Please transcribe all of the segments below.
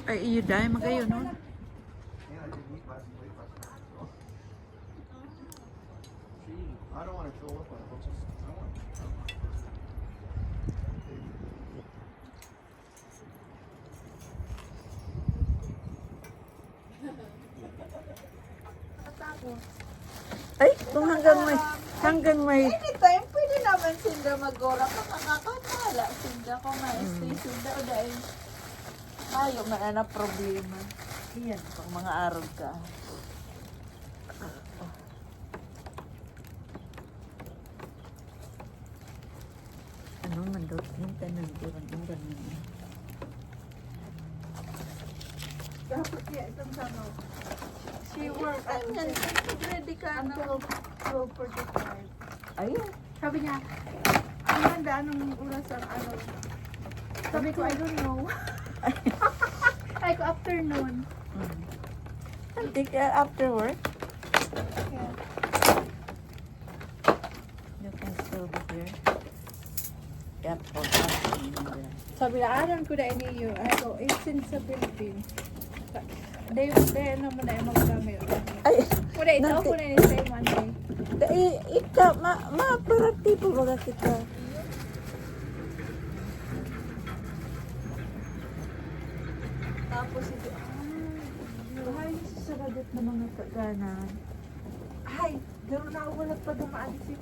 Ay, iyo dahil magayo, no? I don't want to fill up on it. Just, I want Ay, kung hanggang may, Anytime, pwede naman sinda mag-gora ka kakakakala. Sinda ko ma-stay sinda o dahil tayo man na problema. iyan, pang mga araw ka. Ano man daw, yung tanong, durang-durang naman. Dapat kaya itong sama. She work at ready ka na. 12:45. Ayun. Sabi niya, ang ganda, anong oras ang ano? Sabi ko, I don't know. Ay ko, afternoon. Take after work. Yeah. You can still be here. Yep, Sabi na, alam ko na iniyo. Ako, it's in sa Philippines. Day naman na yung mga gamit. Ay, Muna ito, Nanti- ako na yung same Monday. ika, ma-operatibo ba kita? Tapos ito, Ay, saradot na mga kaganan. ay, gano'n na wala pa dumaan si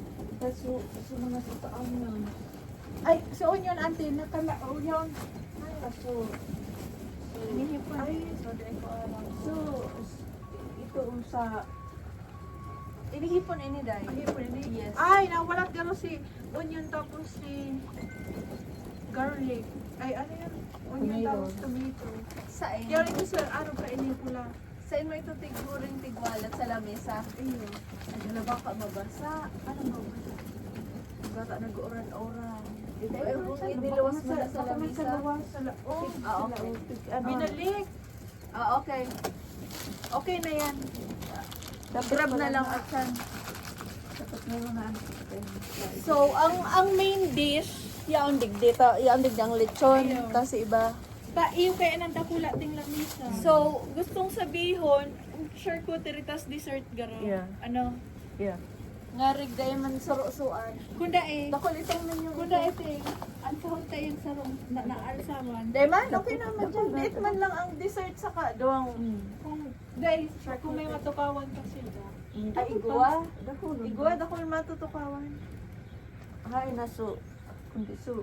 Kaso, sa mga sataan yan. ay, so yun, auntie, nakalao yun. Ay, Kaso, hinihipon. Ay, so di ko alam. so, ito sa, Inihipon ini dahil. Inihipon ini? Yes. Ah, Ay, nawalat gano'n si onion tapos si garlic. Ay, ano yun? Onion Tomato. tapos tomato. Sain. Kaya rin sir, ano pa ini pula? Sain mo ito tiguring tigwalat sa lamesa. Ayun. Ay, ba ka mabasa? Ano mabasa? Bata nag-oran-oran. Iniluwas mo na sa lamesa. Oh, okay. binalik. Ah, okay. Okay na yan. grab na lang at yan. Dapat may mga So, ang main dish, Yaon dito, yaon ang lechon. Ayun. Tapos iba. iyo kaya nang dakula ting lamisa. So, gustong sabihon, charcuterie tas dessert garo. Yeah. Ano? Yeah. Ngarig dahil man surusuan. Kunda eh. Dakol itong menu. Kunda ito ang sahod tayo sarong naalsaman. Dahil man, okay naman dyan. Date man lang ang dessert sa doang. Dahil kung may matukawan ka sila. Ay, igwa. Dako, Igwa, dakol matutukawan. Hay, naso. Kundi so.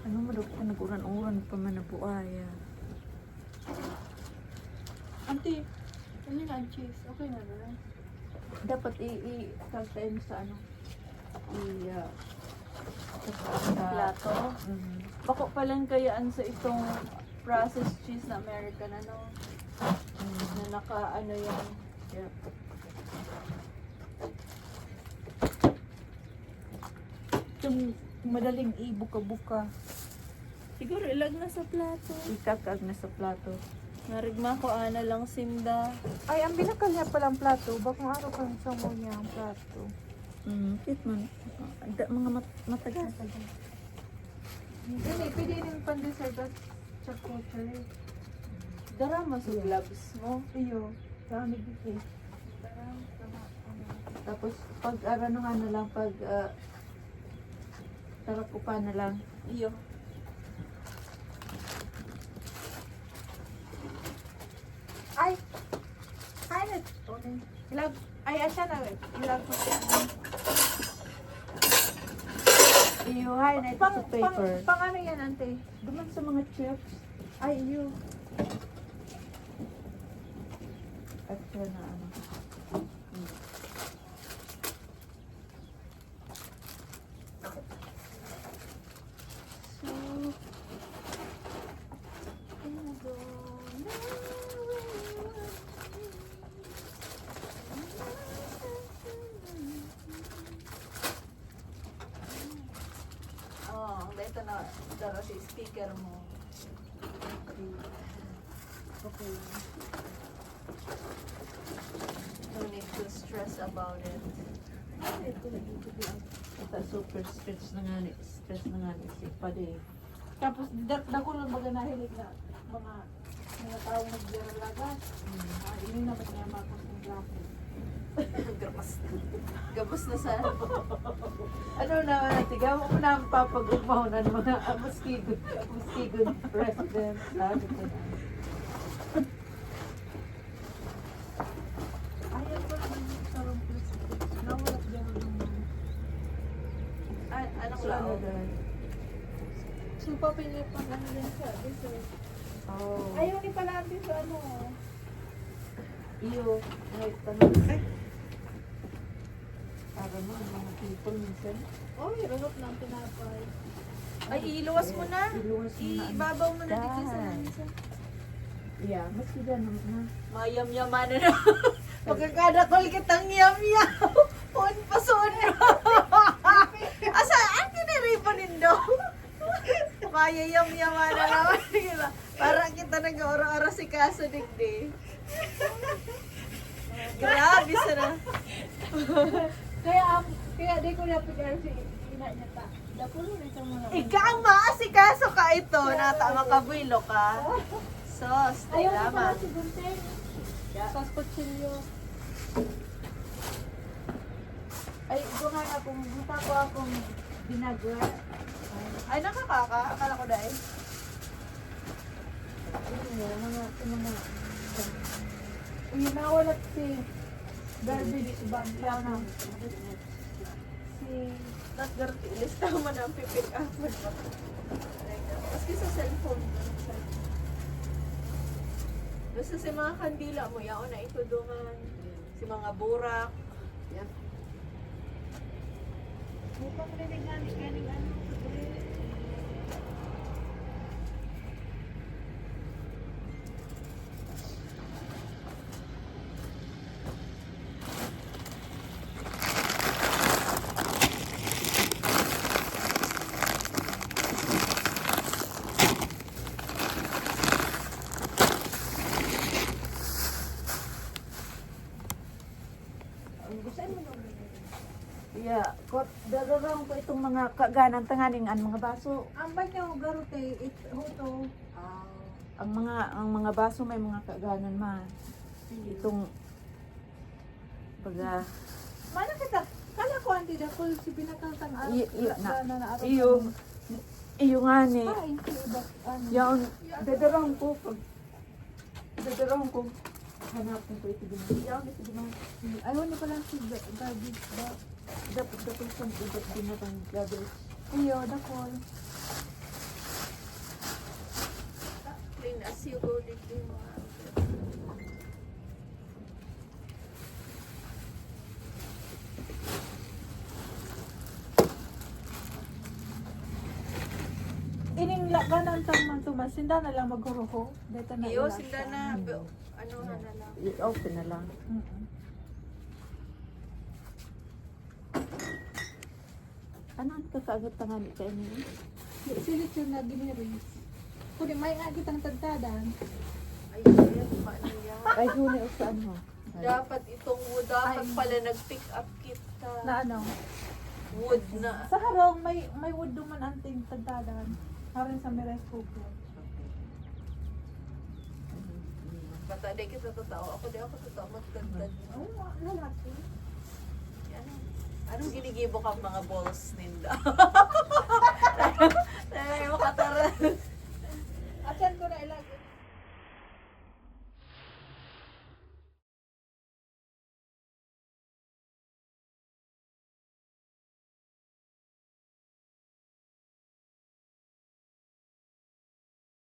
Ano mo daw kung nag-uran-uran pa man na buaya. Auntie, ano na ang cheese? Okay na ba? Dapat i-kaltain sa ano. Sa Plato. Mhm. Bako pa lang kayaan sa itong processed cheese na American, ano? Na naka, ano yan. Yeah. Itong madaling ibuka-buka. Siguro ilag na sa plato. Ikakag na sa plato. Narigma ko, ana lang sinda. Ay, ang binakal niya palang plato. Bakong araw kang samo niya ang plato. Kit man. Mga matagal. Hindi, pwede rin pan-dessert at charcuterie. Dara mo sa gloves mo. Iyo, dami dito. Tapos pag ano nga na lang, pag tarapupa na lang. Iyo. Ay! Ay, ilag. Ay, asya na. Ilag ko siya. Iyo, hay na ito sa paper. Pang ano yan, ante? Duman sa mga chips. Ay, iyo. At siya na ano. So, Oh, dito na dara si speaker mo. Okay. No need to stress about it. Ito na ito. Ito super stress na nga ni. Stress na nga ni. Si Pade. Tapos dako lang baga nahilig na mga tao naglalagas. Ini naman niya makos ng graphic. Gabos na sa... ano naman natin, gawin mo na ang papag-umaw ng mga Muskigon president. Sabi ko na. Ayaw ko naman yung sarong plastic. Nawalat gano'n naman. Anong So, ano lao? doon? So, papinip pang ano din siya. Dessert. Oh. Ayaw ni pala din sa ano. Iyo. Ay, tanong. Ay. Para mo, ang mga people minsan. Oh, hirap ng tinapay. Ay, iluwas mo na. Iluwas mo na. Ibabaw mo na dito sa Dahil. lansa. Yeah, mas kita naman na. Mayam-yaman na. Magkakadakol kitang yam-yam. Pun pasun. Asa, ang kiniripo nindo? Kaya yam-yaman na naman. Diba? Parang kita nag-oro-oro si Kaso Digdi. Grabe sana. Kaya di ko napigay si ina niya ta. Dapulo na itong mga. Ikaw maasikaso ka ito. Natama ka buwilo ka. Sos, Ayaw ni tama. pala si Gunting. Sa kutsilyo. Ay, ito nga na, kung buta ko akong binagwa. Ay, nakakaka. Akala ko dahil. Mga Uy, nawalat si garbage bag lang na. Si Nat Garti, lista mo na ang pipick up mo. Maski sa cellphone. Basta si mga kandila mo, yaon na itudungan. Si mga burak. Yan. May pamrinig nga ni kaning ano. Yeah, dadalang ko itong mga kaganan tanganing ang mga baso. Ang ba niya garote hoto. Ang mga baso may mga kaganan man. Itong baga Mana kita? Kala ko anti da kul si pinakantang na iyo nga ni. Ay, iba ano. Yaon dadalang ko hanapin ko ito din. Yaon ito din. Ayaw na pala si garbage bag. Dapat sa ibat din na tang garbage. Iyo, da kol. Clean as you go dito yung mga Ining laganan tang man tumas, sinda na lang maghuruho. Dito na iyo, ilas sila siya. na, ano na lang. I-open na lang. Mm-mm. Ano ang kakagat tangali kayo niyo? Silit yung naginiris. Kung may nga kitang tagtadan, Ay, paano yan? Ay, huli o saan ho? Dapat itong wood, dapat pala nag-pick up kita. na ano. Wood na. Sa harong, may wood duman anting tagtadan. Harin sa Meres Cooker. Bata, di kita totoo. Ako di ako totoo. Magdagdag. Ay, lalaki. Anong ginigibo kang mga balls ninda? Dahil mo katara.